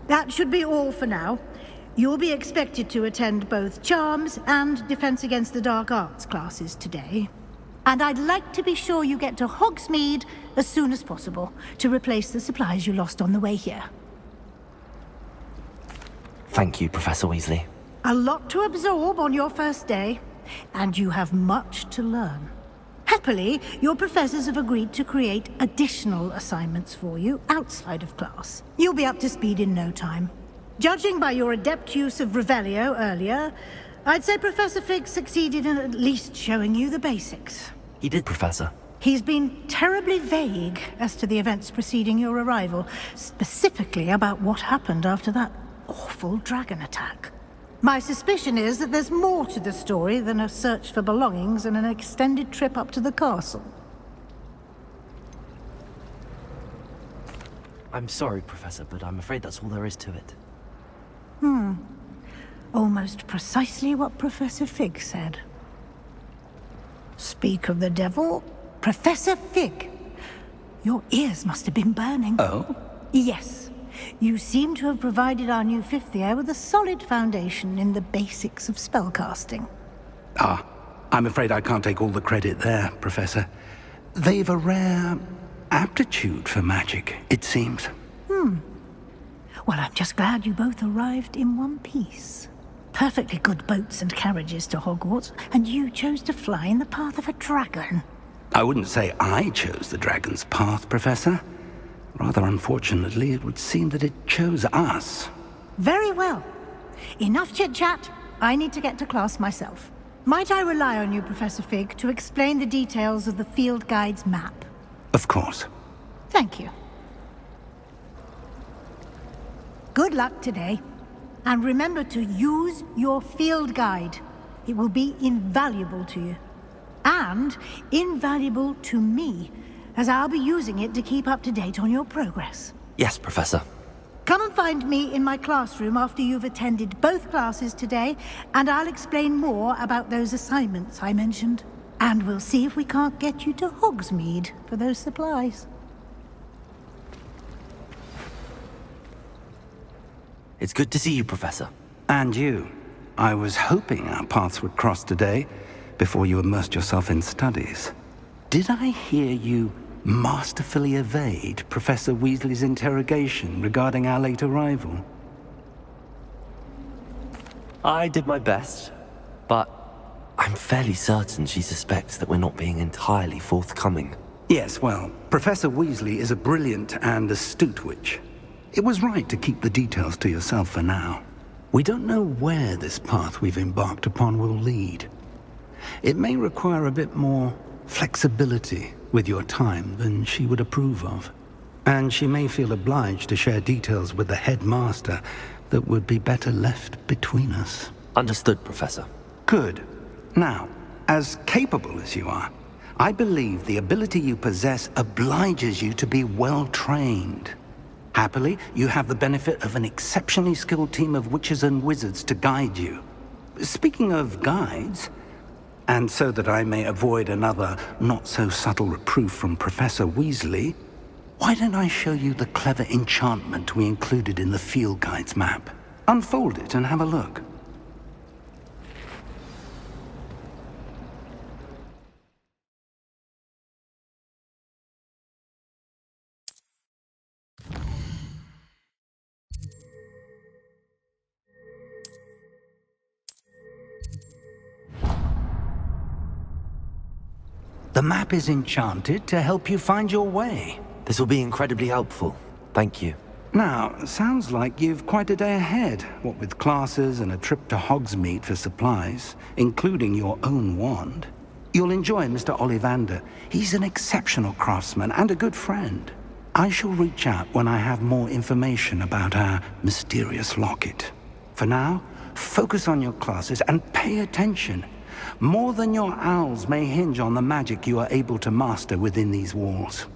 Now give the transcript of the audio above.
That should be all for now. You'll be expected to attend both Charms and Defense Against the Dark Arts classes today. And I'd like to be sure you get to Hogsmeade as soon as possible to replace the supplies you lost on the way here. Thank you, Professor Weasley. A lot to absorb on your first day, and you have much to learn. Happily, your professors have agreed to create additional assignments for you outside of class. You'll be up to speed in no time. Judging by your adept use of Revelio earlier, I'd say Professor Fig succeeded in at least showing you the basics. He did, Professor. He's been terribly vague as to the events preceding your arrival, specifically about what happened after that awful dragon attack. My suspicion is that there's more to the story than a search for belongings and an extended trip up to the castle. I'm sorry, Professor, but I'm afraid that's all there is to it. Almost precisely what Professor Fig said. Speak of the devil, Professor Fig. Your ears must have been burning. Oh? Yes. You seem to have provided our new fifth year with a solid foundation in the basics of spellcasting. Ah, I'm afraid I can't take all the credit there, Professor. They've a rare aptitude for magic, it seems. Well, I'm just glad you both arrived in one piece. Perfectly good boats and carriages to Hogwarts, and you chose to fly in the path of a dragon. I wouldn't say I chose the dragon's path, Professor. Rather unfortunately, it would seem that it chose us. Very well. Enough chit-chat. I need to get to class myself. Might I rely on you, Professor Fig, to explain the details of the field guide's map? Of course. Thank you. Good luck today. And remember to use your field guide. It will be invaluable to you. And invaluable to me, as I'll be using it to keep up to date on your progress. Yes, Professor. Come and find me in my classroom after you've attended both classes today, and I'll explain more about those assignments I mentioned. And we'll see if we can't get you to Hogsmeade for those supplies. It's good to see you, Professor. And you. I was hoping our paths would cross today, before you immersed yourself in studies. Did I hear you masterfully evade Professor Weasley's interrogation regarding our late arrival? I did my best, but I'm fairly certain she suspects that we're not being entirely forthcoming. Yes, well, Professor Weasley is a brilliant and astute witch. It was right to keep the details to yourself for now. We don't know where this path we've embarked upon will lead. It may require a bit more flexibility with your time than she would approve of. And she may feel obliged to share details with the headmaster that would be better left between us. Understood, Professor. Good. Now, as capable as you are, I believe the ability you possess obliges you to be well trained. Happily, you have the benefit of an exceptionally skilled team of witches and wizards to guide you. Speaking of guides, and so that I may avoid another not-so-subtle reproof from Professor Weasley, why don't I show you the clever enchantment we included in the field guide's map? Unfold it and have a look. The map is enchanted to help you find your way. This will be incredibly helpful. Thank you. Now, sounds like you've quite a day ahead, what with classes and a trip to Hogsmeade for supplies, including your own wand. You'll enjoy Mr. Ollivander. He's an exceptional craftsman and a good friend. I shall reach out when I have more information about our mysterious locket. For now, focus on your classes and pay attention. More than your owls may hinge on the magic you are able to master within these walls.